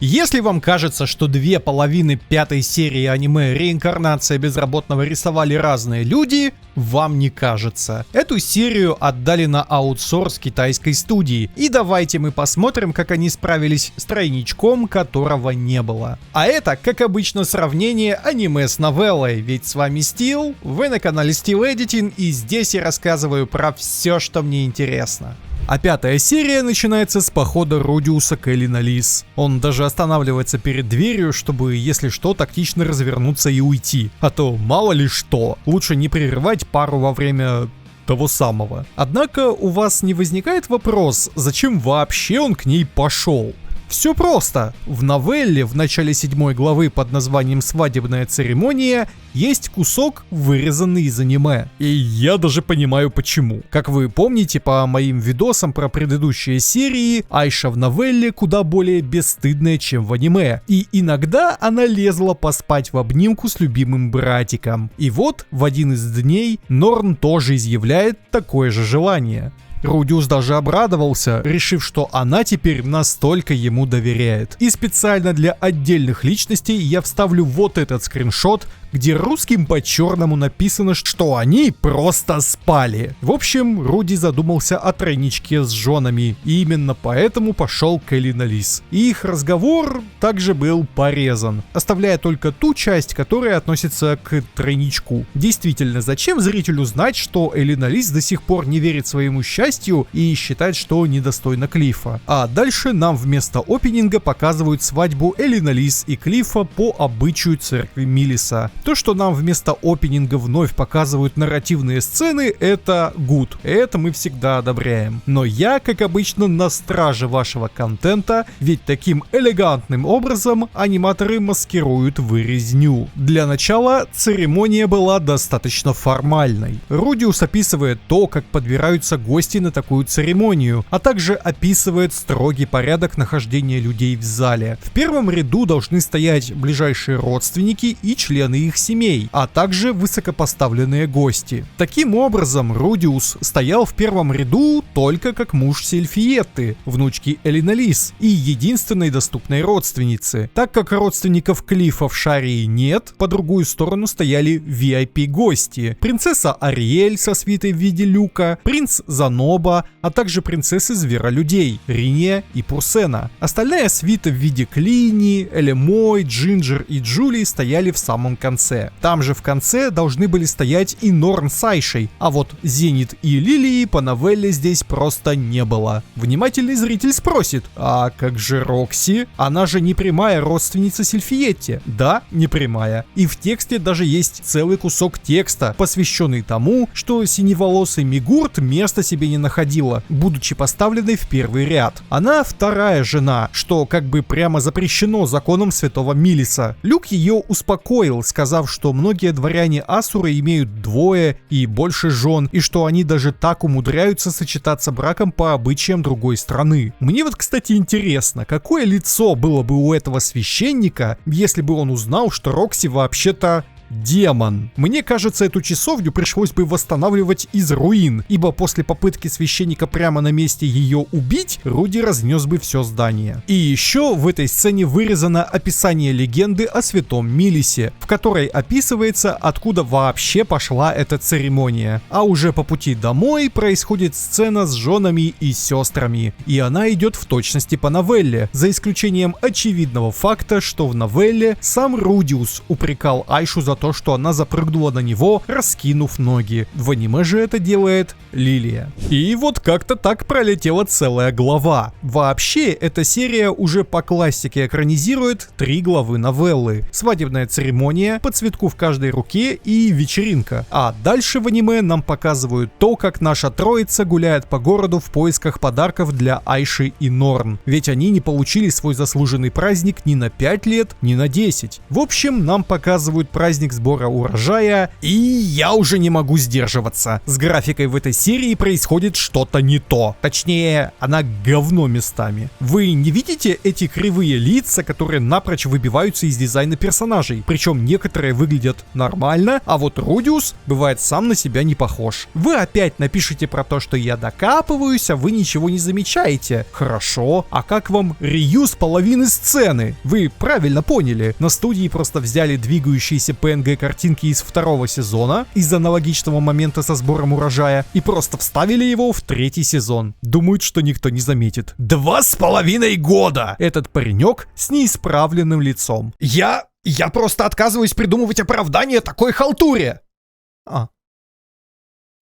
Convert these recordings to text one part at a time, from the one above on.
Если вам кажется, что две половины пятой серии аниме «Реинкарнация безработного» рисовали разные люди, вам не кажется. Эту серию отдали на аутсорс китайской студии, и давайте мы посмотрим, как они справились с тройничком, которого не было. А это, как обычно, сравнение аниме с новеллой, ведь с вами Steel, вы на канале Steel Editing, и здесь я рассказываю про все, что мне интересно. А пятая серия начинается с похода Рудиуса к Элинолис. Он даже останавливается перед дверью, чтобы, если что, тактично развернуться и уйти. А то мало ли что, лучше не прерывать пару во время того самого. Однако у вас не возникает вопрос, зачем вообще он к ней пошел? Все просто. В новелле в начале 7 главы под названием «Свадебная церемония» есть кусок, вырезанный из аниме. И я даже понимаю почему. Как вы помните по моим видосам про предыдущие серии, Айша в новелле куда более бесстыдная, чем в аниме. И иногда она лезла поспать в обнимку с любимым братиком. И вот в один из дней Норн тоже изъявляет такое же желание. Рудиус даже обрадовался, решив, что она теперь настолько ему доверяет. И специально для отдельных личностей я вставлю вот этот скриншот, где русским по черному написано, что они просто спали. В общем, Руди задумался о тройничке с женами, и именно поэтому пошел к Элинолис. И их разговор также был порезан, оставляя только ту часть, которая относится к тройничку. Действительно, зачем зрителю знать, что Элинолис до сих пор не верит своему счастью и считает, что недостойна Клиффа? А дальше нам вместо опенинга показывают свадьбу Элинолис и Клиффа по обычаю церкви Милиса. То, что нам вместо опенинга вновь показывают нарративные сцены, это good. Это мы всегда одобряем. Но я, как обычно, на страже вашего контента, ведь таким элегантным образом аниматоры маскируют вырезню. Для начала церемония была достаточно формальной. Рудиус описывает то, как подбираются гости на такую церемонию, а также описывает строгий порядок нахождения людей в зале. В первом ряду должны стоять ближайшие родственники и члены их семей, а также высокопоставленные гости. Таким образом, Рудиус стоял в первом ряду только как муж Сильфиетты, внучки Элинолис, и единственной доступной родственницы. Так как родственников Клиффа в Шарии нет, по другую сторону стояли VIP-гости. Принцесса Ариэль со свитой в виде Люка, принц Заноба, а также принцессы Зверолюдей, Риния и Пурсена. Остальная свита в виде Клини, Элемой, Джинджер и Джули стояли в самом конце. Там же в конце должны были стоять и Норн с Айшей, а вот Зенит и Лилии по новелле здесь просто не было. Внимательный зритель спросит, а как же Рокси? Она же не прямая родственница Сильфиетте. Да, не прямая. И в тексте даже есть целый кусок текста, посвященный тому, что синеволосый Мигурт места себе не находила, будучи поставленной в первый ряд. Она вторая жена, что как бы прямо запрещено законом святого Милиса. Люк ее успокоил, сказав, что многие дворяне Асуры имеют двое и больше жен, и что они даже так умудряются сочетаться браком по обычаям другой страны. Мне вот, кстати, интересно, какое лицо было бы у этого священника, если бы он узнал, что Рокси вообще-то демон. Мне кажется, эту часовню пришлось бы восстанавливать из руин, ибо после попытки священника прямо на месте ее убить, Руди разнес бы все здание. И еще в этой сцене вырезано описание легенды о святом Милисе, в которой описывается, откуда вообще пошла эта церемония. А уже по пути домой происходит сцена с женами и сестрами, и она идет в точности по новелле, за исключением очевидного факта, что в новелле сам Рудиус упрекал Айшу за то, что она запрыгнула на него, раскинув ноги. В аниме же это делает Лилия. И вот как-то так пролетела целая глава. Вообще, эта серия уже по классике экранизирует 3 главы новеллы. Свадебная церемония, по цветку в каждой руке и вечеринка. А дальше в аниме нам показывают то, как наша троица гуляет по городу в поисках подарков для Айши и Норн. Ведь они не получили свой заслуженный праздник ни на 5 лет, ни на 10. В общем, нам показывают праздник праздник сбора урожая, и я уже не могу сдерживаться. С графикой в этой серии происходит что-то не то. Точнее, она говно местами. Вы не видите эти кривые лица, которые напрочь выбиваются из дизайна персонажей? Причем некоторые выглядят нормально, а вот Рудиус бывает сам на себя не похож. Вы опять напишите про то, что я докапываюсь, а вы ничего не замечаете. Хорошо, а как вам реюз половины сцены? Вы правильно поняли. На студии просто взяли двигающиеся PNG-картинки из второго сезона, из аналогичного момента со сбором урожая, и просто вставили его в третий сезон. Думают, что никто не заметит. 2,5 года! Этот паренек с неисправленным лицом. Я просто отказываюсь придумывать оправдание такой халтуре!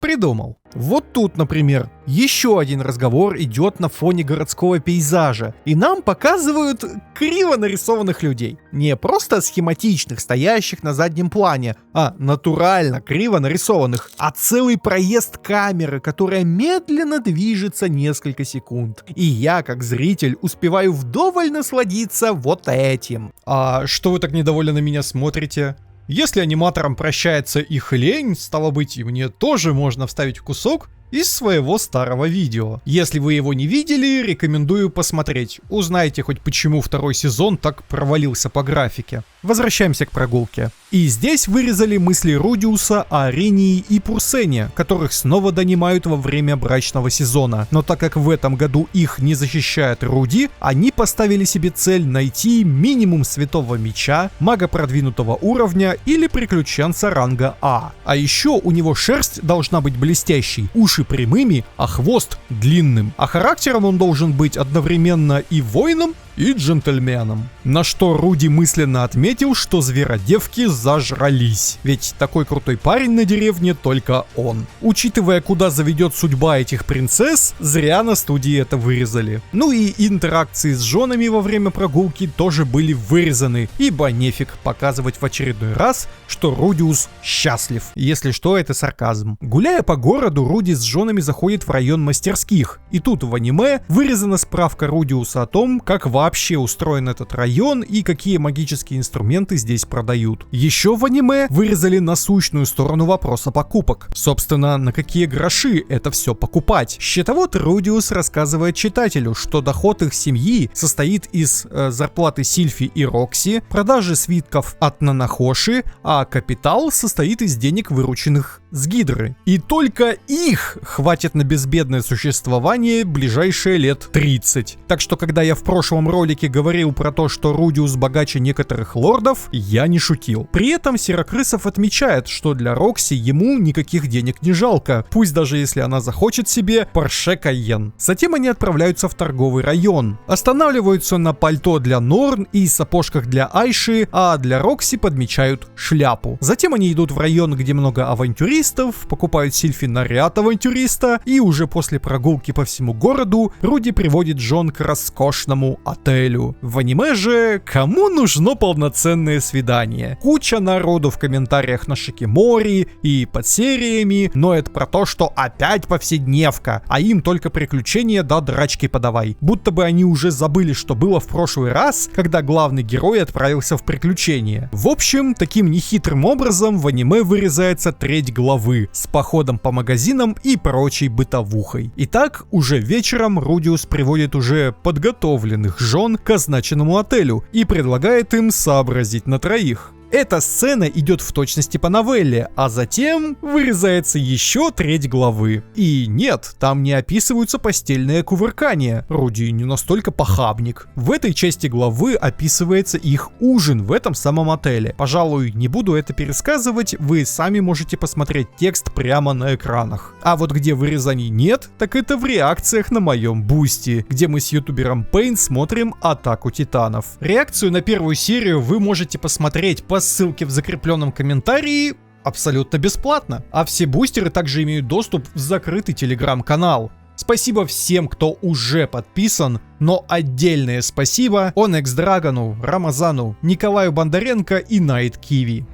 Придумал. Вот тут, например, еще один разговор идет на фоне городского пейзажа, и нам показывают криво нарисованных людей. Не просто схематичных, стоящих на заднем плане, а натурально криво нарисованных, а целый проезд камеры, которая медленно движется несколько секунд. И я, как зритель, успеваю вдоволь насладиться вот этим. А что вы так недовольно на меня смотрите? Если аниматорам прощается их лень, стало быть, и мне тоже можно вставить кусок из своего старого видео. Если вы его не видели, рекомендую посмотреть. Узнаете хоть почему второй сезон так провалился по графике. Возвращаемся к прогулке. И здесь вырезали мысли Рудиуса о Рении и Пурсене, которых снова донимают во время брачного сезона. Но так как в этом году их не защищает Руди, они поставили себе цель найти минимум Святого Меча, мага продвинутого уровня или приключенца ранга А. А еще у него шерсть должна быть блестящей, уши прямыми, а хвост длинным. А характером он должен быть одновременно и воином, и джентльменом. На что Руди мысленно отметил, что зверодевки зажрались. Ведь такой крутой парень на деревне только он. Учитывая, куда заведет судьба этих принцесс, зря на студии это вырезали. Ну и интеракции с женами во время прогулки тоже были вырезаны, ибо нефиг показывать в очередной раз, что Рудиус счастлив. Если что, это сарказм. Гуляя по городу, Руди с женами заходит в район мастерских. И тут в аниме вырезана справка Рудиуса о том, как вообще устроен этот район и какие магические инструменты здесь продают. Еще в аниме вырезали насущную сторону вопроса покупок. Собственно, на какие гроши это все покупать. Счетовод Рудиус рассказывает читателю, что доход их семьи состоит из зарплаты Сильфи и Рокси, продажи свитков от Нанахоши, а капитал состоит из денег, вырученных с Гидры. И только их хватит на безбедное существование ближайшие лет 30. Так что, когда я в прошлом ролике говорил про то, что Рудиус богаче некоторых лордов, я не шутил. При этом Серокрысов отмечает, что для Рокси ему никаких денег не жалко, пусть даже если она захочет себе Porsche Cayenne. Затем они отправляются в торговый район. Останавливаются на пальто для Норн и сапожках для Айши, а для Рокси подмечают шляпу. Затем они идут в район, где много авантюристов, покупают Сильфи наряд авантюриста, и уже после прогулки по всему городу Руди приводит жен к роскошному отелю. В аниме же кому нужно полноценное свидание? Куча народу в комментариях на Шикимори и под сериями ноет про то, что опять повседневка, а им только приключения да драчки подавай. Будто бы они уже забыли, что было в прошлый раз, когда главный герой отправился в приключения. В общем, таким нехитрым образом в аниме вырезается треть главы с походом по магазинам и прочей бытовухой. Итак, уже вечером Рудиус приводит уже подготовленных жен к означенному отелю и предлагает им сообразить на троих. Эта сцена идет в точности по новелле, а затем вырезается еще треть главы. И нет, там не описываются постельные кувыркания. Руди не настолько похабник. В этой части главы описывается их ужин в этом самом отеле. Пожалуй, не буду это пересказывать, вы сами можете посмотреть текст прямо на экранах. А вот где вырезаний нет, так это в реакциях на моем бусти, где мы с ютубером Pain смотрим Атаку Титанов. Реакцию на первую серию вы можете посмотреть по ссылке в закрепленном комментарии абсолютно бесплатно. А все бустеры также имеют доступ в закрытый телеграм-канал. Спасибо всем, кто уже подписан, но отдельное спасибо Onyx Dragon'у, Рамазану, Николаю Бондаренко и Найт Киви.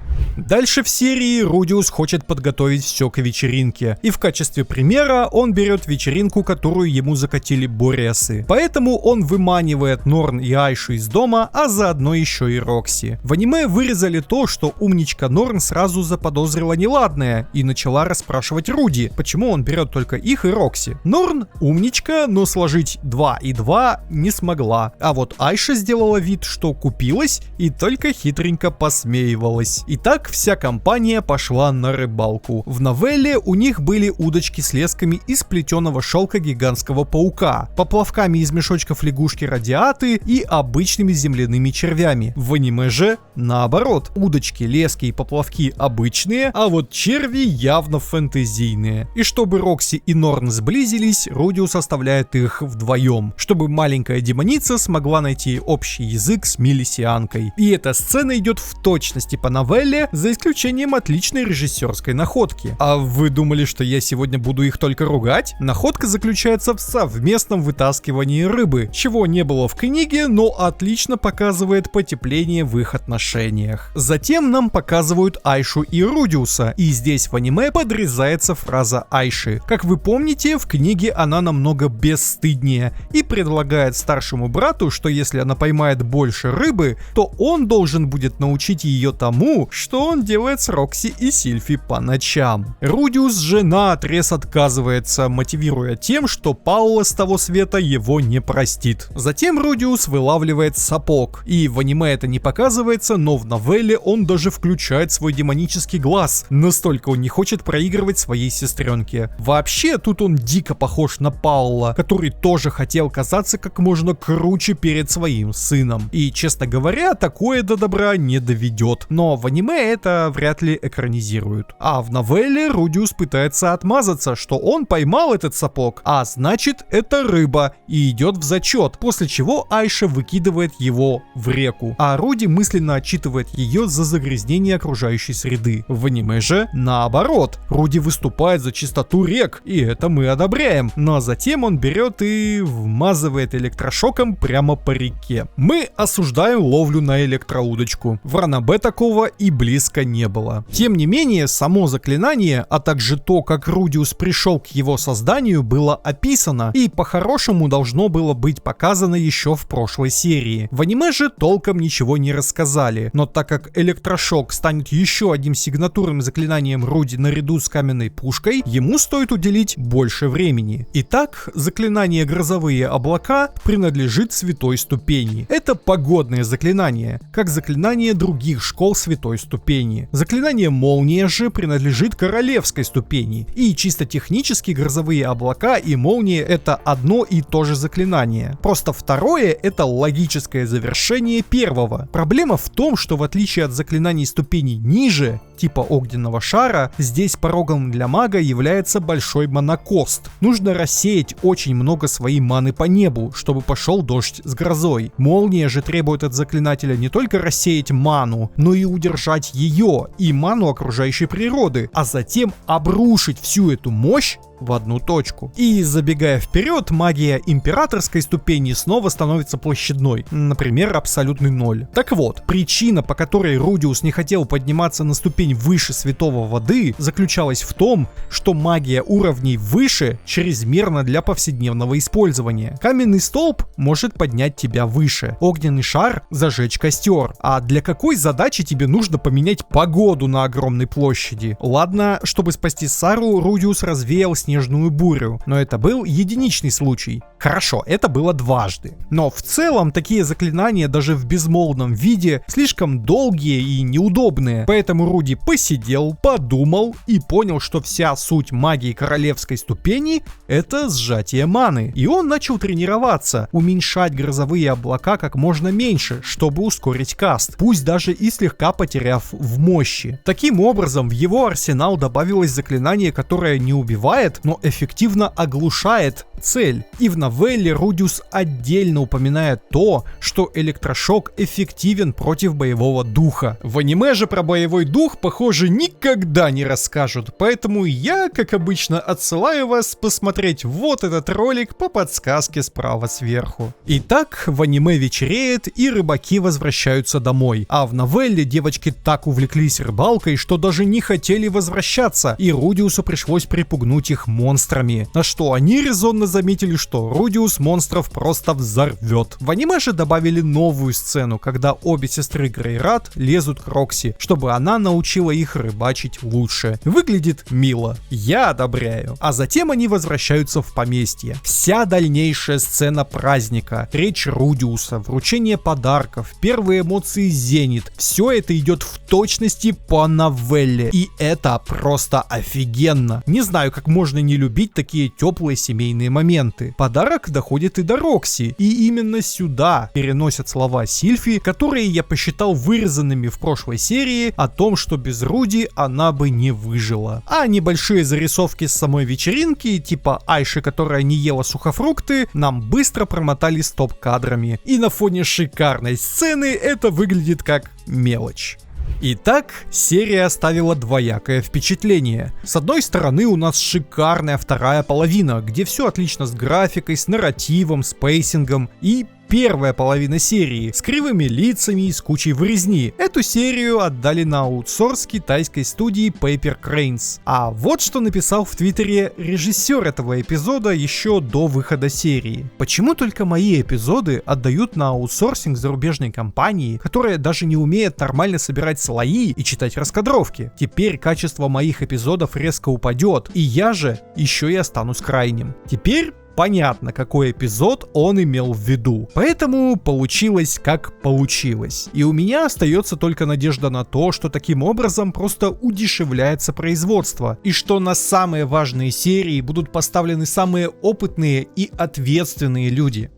Дальше в серии Рудиус хочет подготовить все к вечеринке, и в качестве примера он берет вечеринку, которую ему закатили Бориасы. Поэтому он выманивает Норн и Айшу из дома, а заодно еще и Рокси. В аниме вырезали то, что умничка Норн сразу заподозрила неладное и начала расспрашивать Руди, почему он берет только их и Рокси. Норн умничка, но сложить 2 и 2 не смогла. А вот Айша сделала вид, что купилась и только хитренько посмеивалась. И так вся компания пошла на рыбалку. В новелле у них были удочки с лесками из плетеного шелка гигантского паука, поплавками из мешочков лягушки-радиаты и обычными земляными червями. В аниме же наоборот. Удочки, лески и поплавки обычные, а вот черви явно фэнтезийные. И чтобы Рокси и Норн сблизились, Рудиус оставляет их вдвоем, чтобы маленькая демоница смогла найти общий язык с Мелисианкой. И эта сцена идет в точности по новелле, за исключением отличной режиссерской находки. А вы думали, что я сегодня буду их только ругать? Находка заключается в совместном вытаскивании рыбы, чего не было в книге, но отлично показывает потепление в их отношениях. Затем нам показывают Айшу и Рудиуса, и здесь в аниме подрезается фраза Айши. Как вы помните, в книге она намного бесстыднее и предлагает старшему брату, что если она поймает больше рыбы, то он должен будет научить ее тому, что он делает с Рокси и Сильфи по ночам. Рудиус же наотрез отказывается, мотивируя тем, что Паула с того света его не простит. Затем Рудиус вылавливает сапог, и в аниме это не показывается, но в новелле он даже включает свой демонический глаз, настолько он не хочет проигрывать своей сестренке. Вообще, тут он дико похож на Паула, который тоже хотел казаться как можно круче перед своим сыном. И, честно говоря, такое до добра не доведет. Но в аниме это вряд ли экранизируют. А в новелле Рудиус пытается отмазаться, что он поймал этот сапог, а значит это рыба, и идет в зачет, после чего Айша выкидывает его в реку, а Руди мысленно отчитывает ее за загрязнение окружающей среды. В аниме же наоборот, Руди выступает за чистоту рек, и это мы одобряем, но затем он берет и вмазывает электрошоком прямо по реке. Мы осуждаем ловлю на электроудочку. В ранобэ такого и близко не было. Тем не менее, само заклинание, а также то, как Рудиус пришел к его созданию, было описано и по-хорошему должно было быть показано еще в прошлой серии. В аниме же толком ничего не рассказали, но так как электрошок станет еще одним сигнатурным заклинанием Руди наряду с каменной пушкой, ему стоит уделить больше времени. Итак, заклинание «Грозовые облака» принадлежит святой ступени. Это погодное заклинание, как заклинание других школ святой ступени. Заклинание «Молния» же принадлежит королевской ступени. И чисто технически «Грозовые облака» и «Молния» — это одно и то же заклинание. Просто второе — это логическое завершение первого. Проблема в том, что в отличие от заклинаний ступеней ниже, типа огненного шара, здесь порогом для мага является большой монокост. Нужно рассеять очень много своей маны по небу, чтобы пошел дождь с грозой. Молния же требует от заклинателя не только рассеять ману, но и удержать ее и ману окружающей природы, а затем обрушить всю эту мощь в одну точку. И забегая вперед, магия императорской ступени снова становится площадной, например, абсолютный ноль. Так вот, причина, по которой Рудиус не хотел подниматься на ступень выше святого воды, заключалась в том, что магия уровней выше чрезмерна для повседневного использования. Каменный столб может поднять тебя выше, огненный шар — зажечь костер. А для какой задачи тебе нужно поменять погоду на огромной площади? Ладно, чтобы спасти Сару, Рудиус развеял снежную бурю, но это был единичный случай. Хорошо, это было дважды. Но в целом такие заклинания даже в безмолвном виде слишком долгие и неудобные, поэтому Руди посидел, подумал и понял, что вся суть магии королевской ступени — это сжатие маны. И он начал тренироваться, уменьшать грозовые облака как можно меньше, чтобы ускорить каст, пусть даже и слегка потеряв в мощи. Таким образом, в его арсенал добавилось заклинание, которое не убивает, но эффективно оглушает цель. И в новелле Рудиус отдельно упоминает то, что электрошок эффективен против боевого духа. В аниме же про боевой дух, похоже, никогда не расскажут, поэтому я, как обычно, отсылаю вас посмотреть вот этот ролик по подсказке справа сверху. Итак, в аниме вечереет и рыбаки возвращаются домой, а в новелле девочки так увлеклись рыбалкой, что даже не хотели возвращаться, и Рудиусу пришлось припугнуть их монстрами, на что они резонно заметили, что Рудиус монстров просто взорвет. В аниме же добавили новую сцену, когда обе сестры Грейрат лезут к Рокси, чтобы она научила их рыбачить лучше. Выглядит мило. Я одобряю. А затем они возвращаются в поместье. Вся дальнейшая сцена праздника, речь Рудиуса, вручение подарков, первые эмоции Зенит, все это идет в точности по новелле. И это просто офигенно. Не знаю, как можно не любить такие теплые семейные моменты. Подарок доходит и до Рокси. И именно сюда переносят слова Сильфи, которые я посчитал вырезанными в прошлой серии о том, что без Руди она бы не выжила. А небольшие зарисовки с самой вечеринки, типа Айши, которая не ела сухофрукты, нам быстро промотали стоп-кадрами. И на фоне шикарной сцены это выглядит как мелочь. Итак, серия оставила двоякое впечатление. С одной стороны, у нас шикарная вторая половина, где все отлично с графикой, с нарративом, с пейсингом, и первая половина серии с кривыми лицами и с кучей вырезни. Эту серию отдали на аутсорс китайской студии Paper Cranes. А вот что написал в твиттере режиссер этого эпизода еще до выхода серии. Почему только мои эпизоды отдают на аутсорсинг зарубежной компании, которая даже не умеет нормально собирать слои и читать раскадровки? Теперь качество моих эпизодов резко упадет, и я же еще и останусь крайним. Теперь понятно, какой эпизод он имел в виду. Поэтому получилось как получилось. И у меня остается только надежда на то, что таким образом просто удешевляется производство. И что на самые важные серии будут поставлены самые опытные и ответственные люди.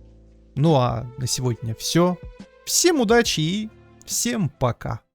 Ну а на сегодня все. Всем удачи и всем пока.